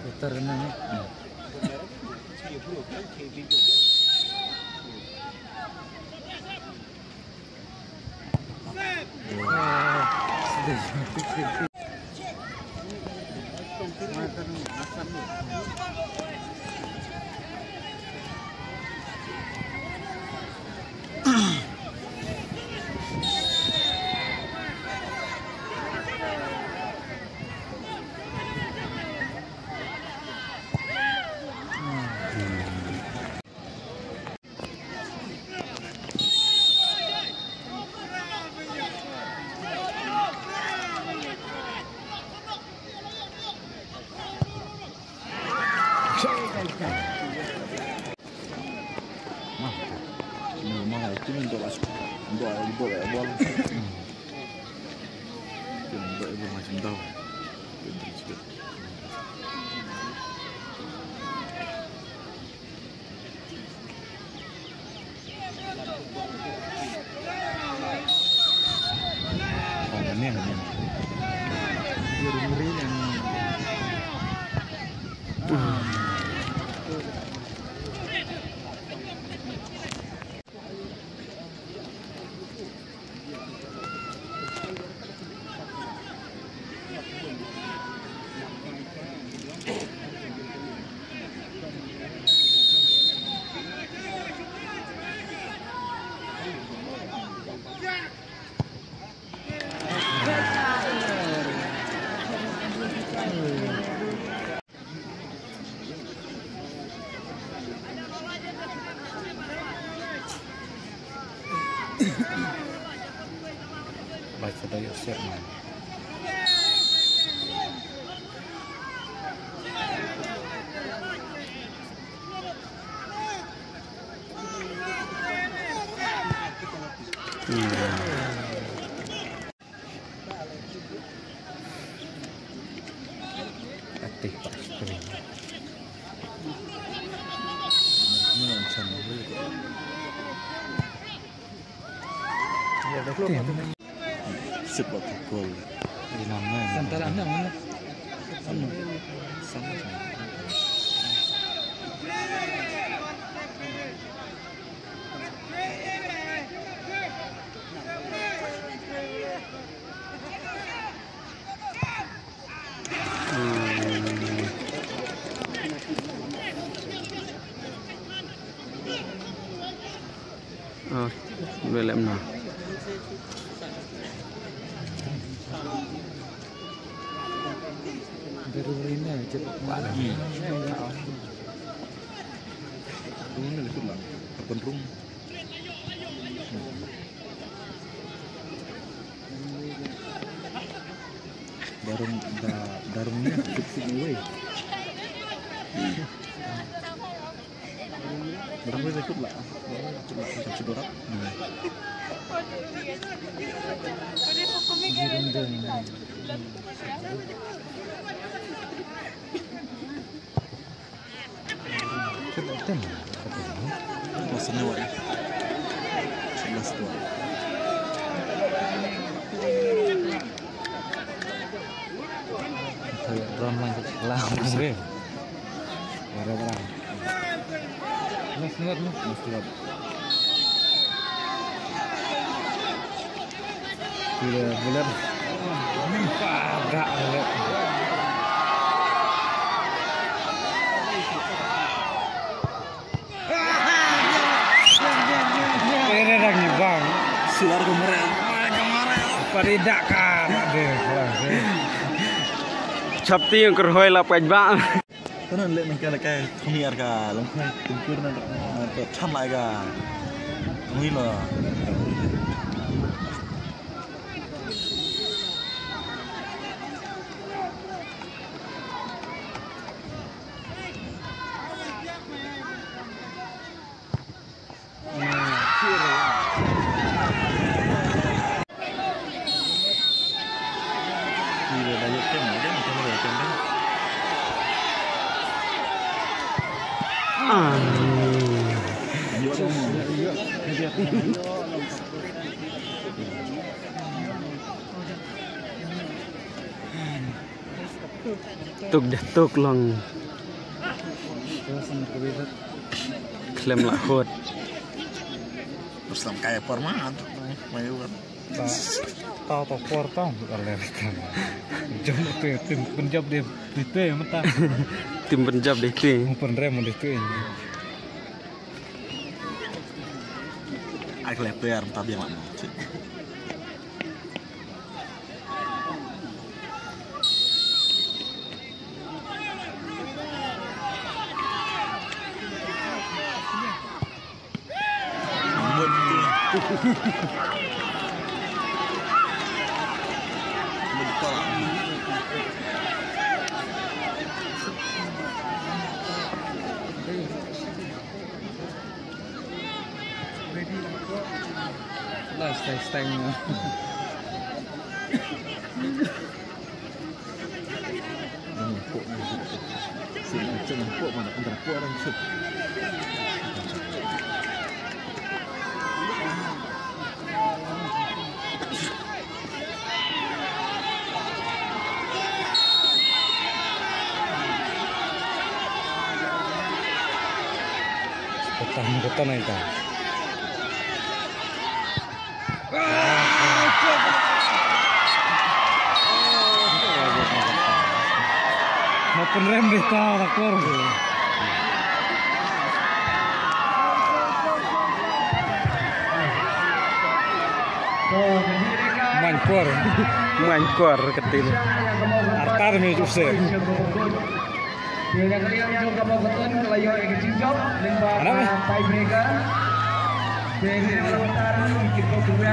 Putar nanya. Untuk masuk untuk bola untuk ibu macam tahu pintar juga. Ini yang ngeri yang baca dari share aktif pasti sebuah gol di nama antara anda mana sama oh boleh mana Berurina cepat banget. Rumah itu lah, open room. Darungnya fixing away. Berapa itu lah? Macam sedorak. Kebetulan masanya wah 11 tua kayak drone lanjut langsung deh barang-barang mas lihat tidak boleh agak bang silar kemarin paridak kan deh chapti yang kerhoi lapaj bang kan lihat nak kayak khamiar ka longkai tempur nak chan lai ka ngui lo Tuk dah tuk long. Klaim lah hot. Bersama kayak format. Mayu. Tao tao por tao bukan leritan. Jom tu tim penjab dia itu yang mentah. Tim penjab deh tu. Penrem itu. Aku leper tapi yang lama. Lah steng. Betul na ito. Penrem dito takor. Mankor ketil. Artar mi usir. Yang kalian yang kamu betul kalau yang cincok lembah tiebreaker. Dari sementara kita berdua